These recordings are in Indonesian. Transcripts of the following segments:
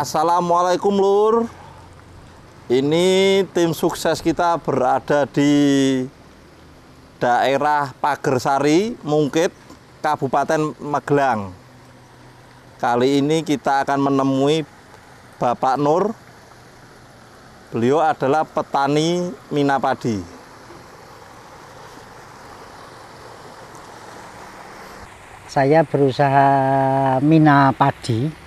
Assalamualaikum Lur. Ini tim sukses kita berada di daerah Pagersari, Mungkit, Kabupaten Magelang. Kali ini kita akan menemui Bapak Nur. Beliau adalah petani mina padi. Saya berusaha mina padi.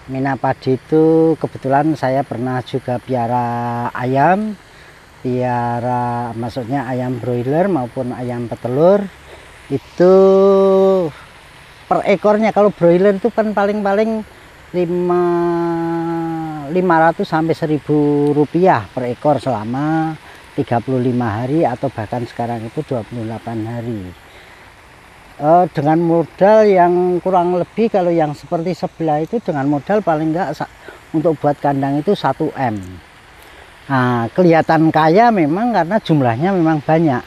Mina padi itu kebetulan saya pernah juga piara ayam, maksudnya ayam broiler maupun ayam petelur. Itu per ekornya, kalau broiler itu kan paling-paling 500 sampai 1.000 rupiah per ekor selama 35 hari atau bahkan sekarang itu 28 hari. Dengan modal yang kurang lebih, kalau yang seperti sebelah itu dengan modal paling enggak untuk buat kandang itu 1 M. Nah, kelihatan kaya memang karena jumlahnya memang banyak.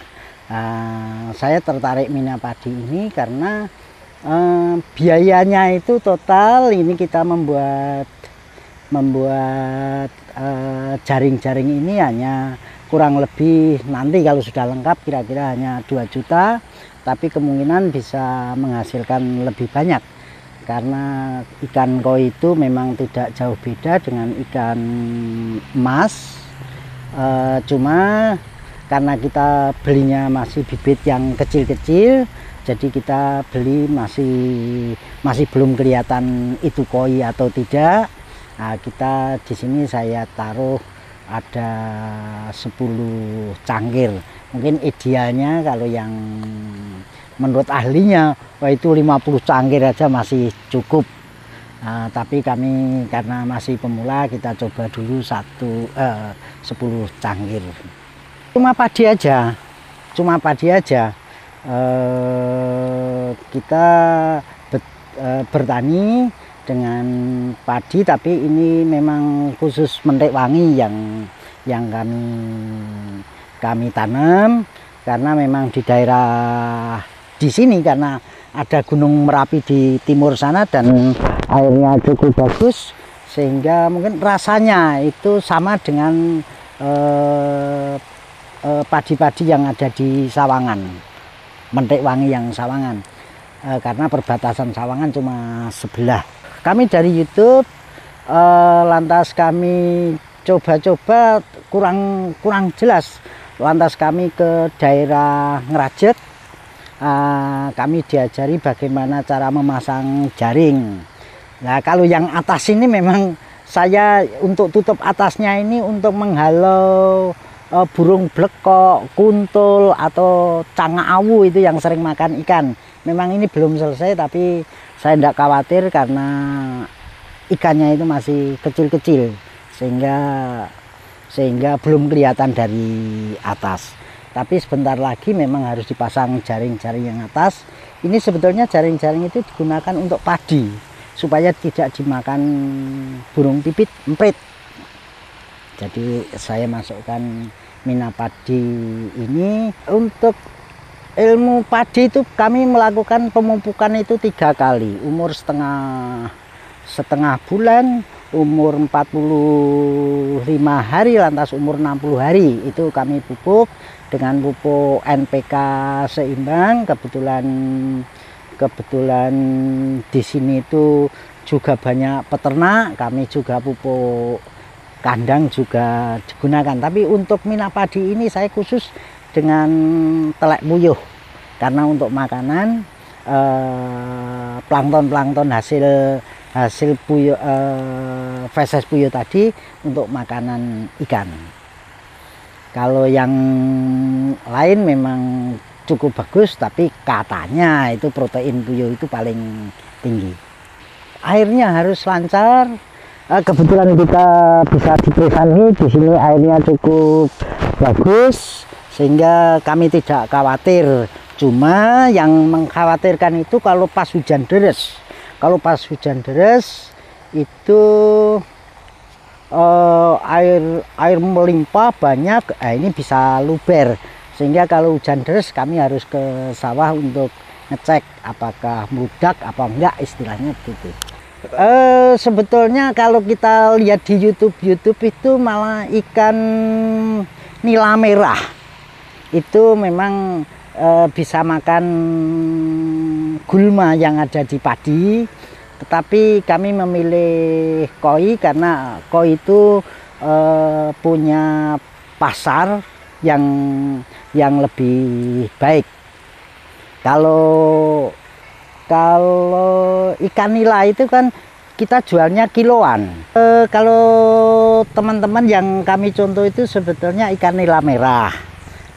Saya tertarik mina padi ini karena biayanya itu total ini kita membuat jaring-jaring ini hanya kurang lebih, nanti kalau sudah lengkap kira-kira hanya 2 juta, tapi kemungkinan bisa menghasilkan lebih banyak karena ikan koi itu memang tidak jauh beda dengan ikan emas. Cuma karena kita belinya masih bibit yang kecil-kecil, jadi kita beli masih belum kelihatan itu koi atau tidak. Nah, kita di sini saya taruh ada 10 cangkir. Mungkin idealnya kalau yang menurut ahlinya, wah itu 50 cangkir aja masih cukup. Tapi kami karena masih pemula, kita coba dulu 10 cangkir. Cuma padi aja. Kita bertani dengan padi, tapi ini memang khusus mentek wangi yang kami tanam, karena memang di daerah di sini karena ada Gunung Merapi di timur sana dan airnya cukup bagus, sehingga mungkin rasanya itu sama dengan padi-padi yang ada di Sawangan, mentek wangi yang Sawangan, karena perbatasan Sawangan cuma sebelah. Kami dari YouTube, lantas kami coba-coba kurang jelas. Lantas kami ke daerah Ngerajet, kami diajari bagaimana cara memasang jaring. Nah, kalau yang atas ini memang saya untuk tutup atasnya ini untuk menghalau burung blekok, kuntul atau canga awu itu yang sering makan ikan. Memang ini belum selesai, tapi saya tidak khawatir karena ikannya itu masih kecil-kecil sehingga belum kelihatan dari atas. Tapi sebentar lagi memang harus dipasang jaring-jaring yang atas. Ini sebetulnya jaring-jaring itu digunakan untuk padi supaya tidak dimakan burung pipit emprit. Jadi saya masukkan mina padi ini. Untuk ilmu padi itu kami melakukan pemupukan itu 3 kali, umur setengah bulan, umur 45 hari, lantas umur 60 hari itu kami pupuk dengan pupuk NPK seimbang. Kebetulan di sini itu juga banyak peternak, kami juga pupuk kandang juga digunakan. Tapi untuk mina padi ini saya khusus dengan telek puyuh, karena untuk makanan plankton hasil puyuh, feses puyuh tadi untuk makanan ikan. Kalau yang lain memang cukup bagus, tapi katanya itu protein puyuh itu paling tinggi. Airnya harus lancar. Kebetulan kita bisa dipresani di sini, airnya cukup bagus sehingga kami tidak khawatir. Cuma yang mengkhawatirkan itu kalau pas hujan deras. Kalau pas hujan deras itu air melimpah banyak, ini bisa luber. Sehingga kalau hujan deras kami harus ke sawah untuk ngecek apakah meledak apa enggak, istilahnya begitu. Sebetulnya kalau kita lihat di YouTube itu malah ikan nila merah itu memang bisa makan gulma yang ada di padi, tetapi kami memilih koi karena koi itu punya pasar yang lebih baik. Kalau ikan nila itu kan kita jualnya kiloan. Kalau teman-teman yang kami contoh itu sebetulnya ikan nila merah,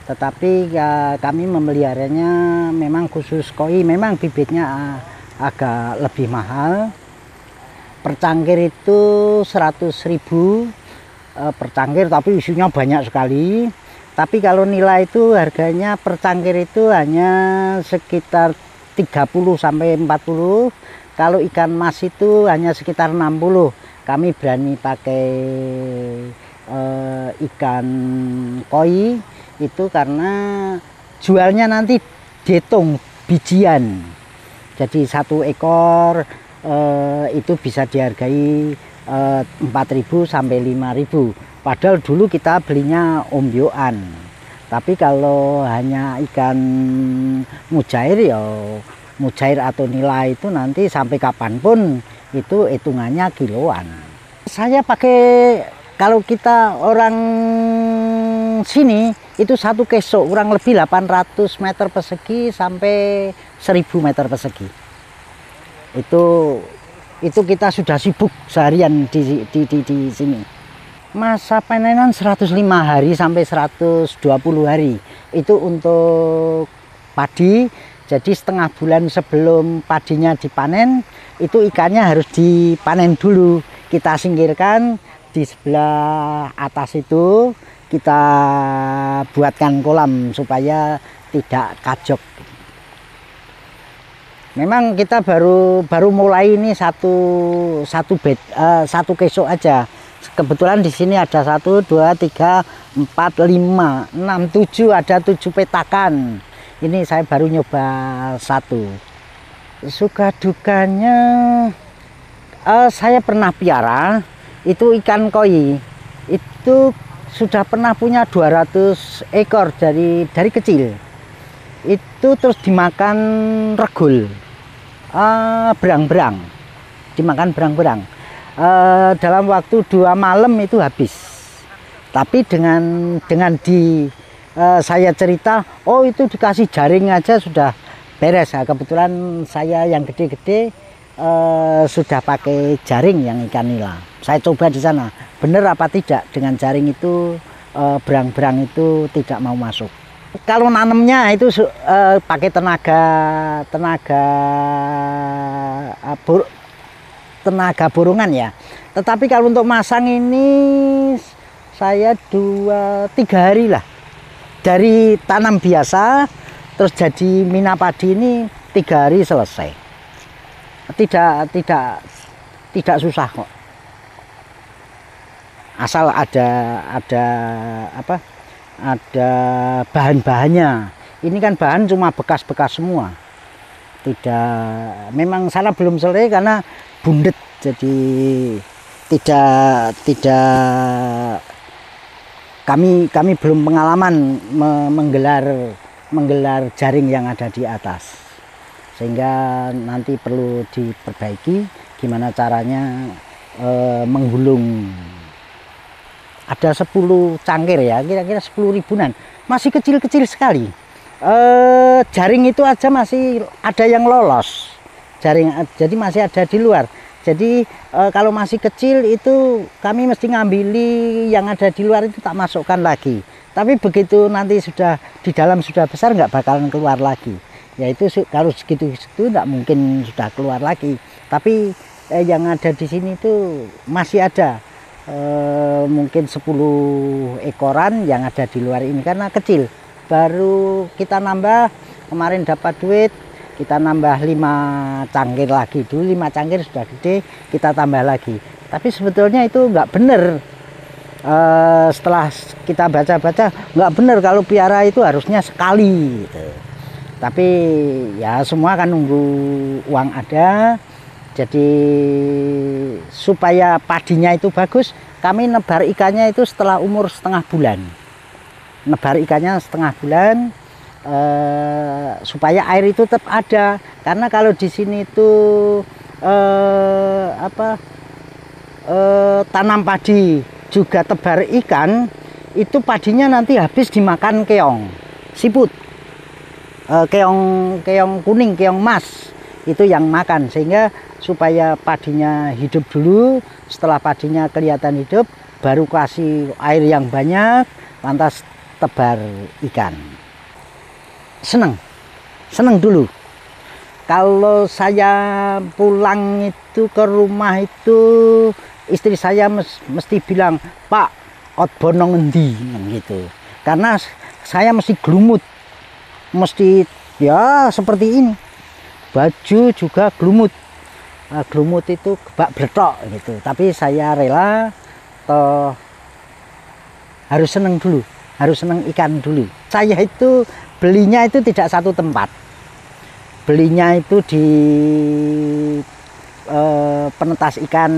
tetapi ya, kami memeliharanya memang khusus koi. Memang bibitnya agak lebih mahal. Per cangkir itu 100.000 per cangkir, tapi isinya banyak sekali. Tapi kalau nila itu harganya per cangkir itu hanya sekitar 30 sampai 40. Kalau ikan mas itu hanya sekitar 60. Kami berani pakai ikan koi itu karena jualnya nanti dihitung bijian. Jadi 1 ekor itu bisa dihargai 4.000 sampai 5.000. Padahal dulu kita belinya ombyoan. Tapi kalau hanya ikan mujair ya mujair atau nila itu nanti sampai kapanpun itu hitungannya kiloan. Saya pakai, kalau kita orang sini itu 1 kesok kurang lebih 800 meter persegi sampai 1000 meter persegi. Itu kita sudah sibuk seharian di sini. Masa panenan 105 hari sampai 120 hari itu untuk padi. Jadi setengah bulan sebelum padinya dipanen itu ikannya harus dipanen dulu. Kita singkirkan di sebelah atas itu, kita buatkan kolam supaya tidak kajok. Memang kita baru mulai ini satu kesok aja. Kebetulan di sini ada 1, 2, 3, 4, 5, 6, 7, ada 7 petakan. Ini saya baru nyoba 1. Suka dukanya, saya pernah piara itu ikan koi. Itu sudah pernah punya 200 ekor dari kecil. Itu terus dimakan regul, berang-berang, dimakan berang-berang. Dalam waktu 2 malam itu habis. Tapi dengan saya cerita, oh itu dikasih jaring aja sudah beres. Nah, kebetulan saya yang gede-gede sudah pakai jaring yang ikan nila. Saya coba di sana, benar apa tidak dengan jaring itu berang-berang itu tidak mau masuk. Kalau nanemnya itu pakai tenaga borongan ya. Tetapi kalau untuk masang ini saya 2-3 hari lah. Dari tanam biasa terus jadi mina padi ini 3 hari selesai. Tidak susah kok. Asal ada bahan-bahannya. Ini kan bahan cuma bekas-bekas semua. Memang sana belum selesai karena bundet, jadi kami belum pengalaman menggelar jaring yang ada di atas, sehingga nanti perlu diperbaiki gimana caranya menggulung. Ada 10 cangkir ya, kira-kira 10 ribuan, masih kecil-kecil sekali. Jaring itu aja masih ada yang lolos jaring, jadi masih ada di luar. Jadi kalau masih kecil itu kami mesti ngambili yang ada di luar itu tak masukkan lagi. Tapi begitu nanti sudah di dalam sudah besar nggak bakalan keluar lagi. Yaitu kalau segitu nggak mungkin sudah keluar lagi. Tapi yang ada di sini itu masih ada mungkin 10 ekoran yang ada di luar ini karena kecil. Baru kita nambah, kemarin dapat duit, kita nambah 5 cangkir lagi. Dulu 5 cangkir sudah gede, kita tambah lagi. Tapi sebetulnya itu nggak bener. Setelah kita baca-baca, nggak bener kalau piara itu harusnya sekali gitu. Tapi ya semua kan nunggu uang ada, Jadi supaya padinya itu bagus, kami nebar ikannya itu setelah umur setengah bulan. Nebar ikannya setengah bulan supaya air itu tetap ada. Karena kalau di sini itu tanam padi juga tebar ikan, itu padinya nanti habis dimakan keong, siput, keong kuning, keong emas, itu yang makan. Sehingga supaya padinya hidup dulu, setelah padinya kelihatan hidup baru kasih air yang banyak, lantas tebar ikan. Seneng dulu. Kalau saya pulang itu ke rumah itu, istri saya mesti bilang, "Pak, outbound ngendi?" gitu. Karena saya mesti glumut, mesti ya seperti ini. Baju juga glumut. Glumut itu bak bletok gitu. Tapi saya rela, toh harus seneng dulu, harus seneng ikan dulu. Saya itu belinya itu tidak satu tempat. Belinya itu di penetas ikan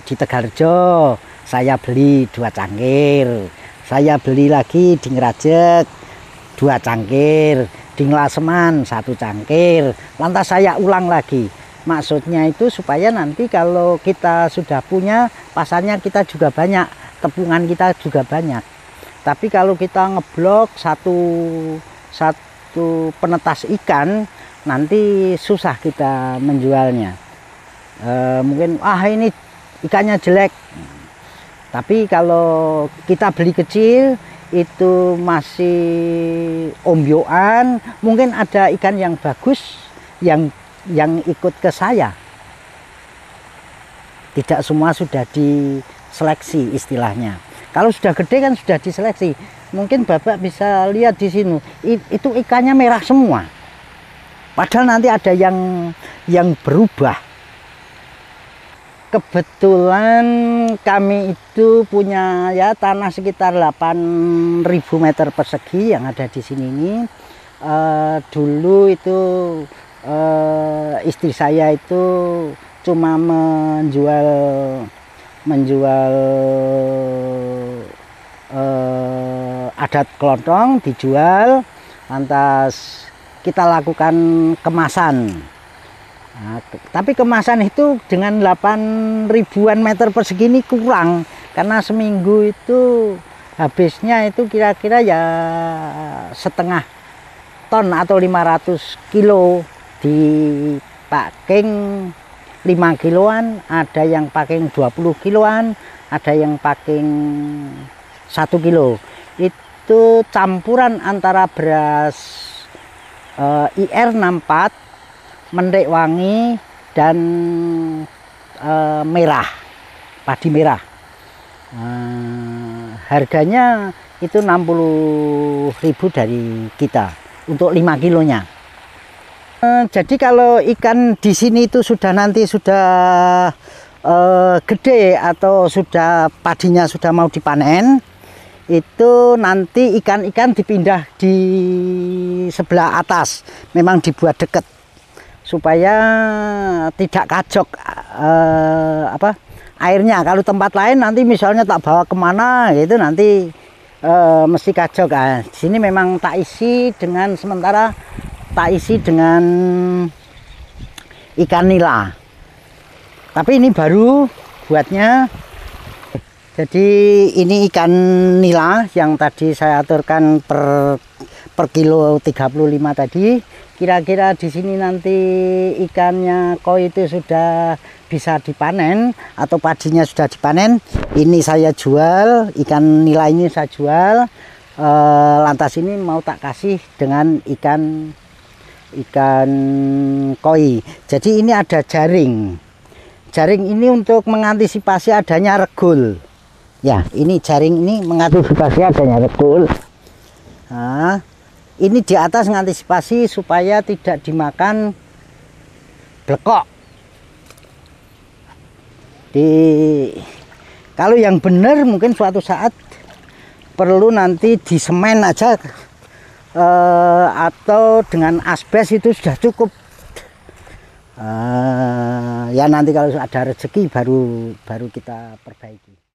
di Tegalrejo. Saya beli 2 cangkir. Saya beli lagi di Ngerajek 2 cangkir. Di Ngelaseman 1 cangkir. Lantas saya ulang lagi. Maksudnya itu supaya nanti kalau kita sudah punya, pasarnya kita juga banyak, tepungan kita juga banyak. Tapi kalau kita ngeblok satu penetas ikan, nanti susah kita menjualnya. Mungkin ini ikannya jelek. Tapi kalau kita beli kecil, itu masih ombyoan, mungkin ada ikan yang bagus yang ikut ke saya. Tidak semua sudah diseleksi istilahnya. Kalau sudah gede kan sudah diseleksi. Mungkin Bapak bisa lihat di sini, itu ikannya merah semua. Padahal nanti ada yang berubah. Kebetulan kami itu punya ya tanah sekitar 8.000 meter persegi yang ada di sini ini. Dulu itu istri saya itu cuma menjual adat kelontong, dijual, lantas kita lakukan kemasan. Nah, tapi kemasan itu dengan 8.000-an meter persegi ini kurang, karena seminggu itu habisnya itu kira-kira ya setengah ton atau 500 kilo di packing 5 kiloan, ada yang packing 20 kiloan, ada yang packing 1 kilo. Itu campuran antara beras IR 64, mendek wangi, dan merah, padi merah. Harganya itu 60.000 dari kita untuk 5 kilonya. Jadi kalau ikan di sini itu sudah nanti sudah gede atau sudah padinya sudah mau dipanen, itu nanti ikan-ikan dipindah di sebelah atas, memang dibuat dekat supaya tidak kajok airnya. Kalau tempat lain nanti misalnya tak bawa kemana gitu, nanti mesti kajok. Nah, di sini memang tak isi dengan sementara tak isi dengan ikan nila. Tapi ini baru buatnya. Jadi ini ikan nila yang tadi saya aturkan per kilo 35 tadi. Kira-kira di sini nanti ikannya koi itu sudah bisa dipanen atau padinya sudah dipanen. Ini saya jual, ikan nila ini saya jual. Lantas ini mau tak kasih dengan ikan koi. Jadi ini ada jaring. Jaring ini untuk mengantisipasi adanya regul. Ya, ini jaring ini mengantisipasi adanya regul. Nah, ini di atas mengantisipasi supaya tidak dimakan blekok. Kalau yang benar mungkin suatu saat perlu nanti disemen aja atau dengan asbes itu sudah cukup. Ya nanti kalau ada rezeki baru kita perbaiki.